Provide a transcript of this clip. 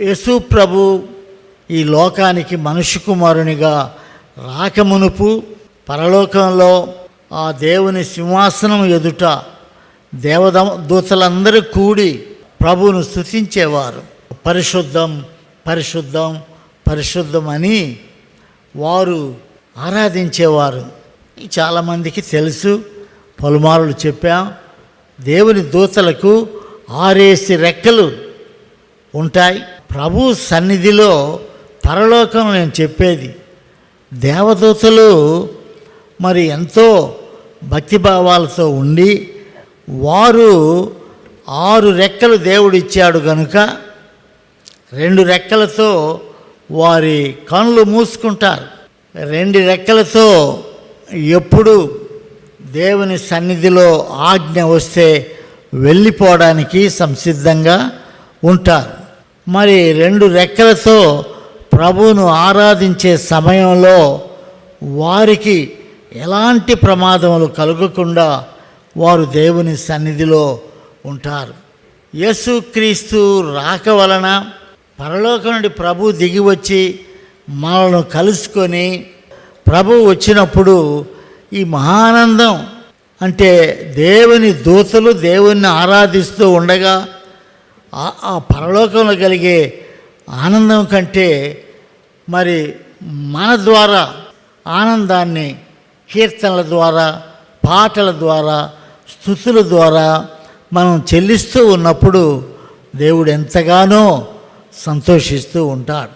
యేసు ప్రభు ఈ లోకానికి మనుష్య కుమారునిగా రాకమునుపు పరలోకంలో ఆ దేవుని సింహాసనం ఎదుట దూతలందరూ కూడి ప్రభువును స్తుతించేవారు. పరిశుద్ధం పరిశుద్ధం పరిశుద్ధం అని వారు ఆరాధించేవారు. చాలామందికి తెలుసు, పలుమార్లు చెప్పాం. దేవుని దూతలకు 6 రెక్కలు ఉంటాయి. ప్రభు సన్నిధిలో పరలోకం నేను చెప్పేది, దేవదూతలు మరి ఎంతో భక్తిభావాలతో ఉండి వారు 6 రెక్కలు దేవుడిచ్చాడు కనుక 2 రెక్కలతో వారి కళ్ళు మూసుకుంటారు. 2 రెక్కలతో ఎప్పుడు దేవుని సన్నిధిలో ఆజ్ఞ వస్తే వెళ్ళిపోవడానికి సంసిద్ధంగా ఉంటారు. మరి 2 రెక్కలతో ప్రభువును ఆరాధించే సమయంలో వారికి ఎలాంటి ప్రమాదములు కలగకుండా వారు దేవుని సన్నిధిలో ఉంటారు. యేసుక్రీస్తు రాక వలన పరలోకం నుండి ప్రభు దిగి వచ్చి మనల్ని కలుసుకొని, ప్రభు వచ్చినప్పుడు ఈ మహానందం అంటే దేవుని దూతలు దేవుణ్ణి ఆరాధిస్తూ ఉండగా ఆ పరలోకంలో కలిగే ఆనందం కంటే మరి మన ద్వారా ఆనందాన్ని కీర్తనల ద్వారా, పాటల ద్వారా, స్తుతుల ద్వారా మనం చెల్లిస్తూ ఉన్నప్పుడు దేవుడు ఎంతగానో సంతోషిస్తూ ఉంటాడు.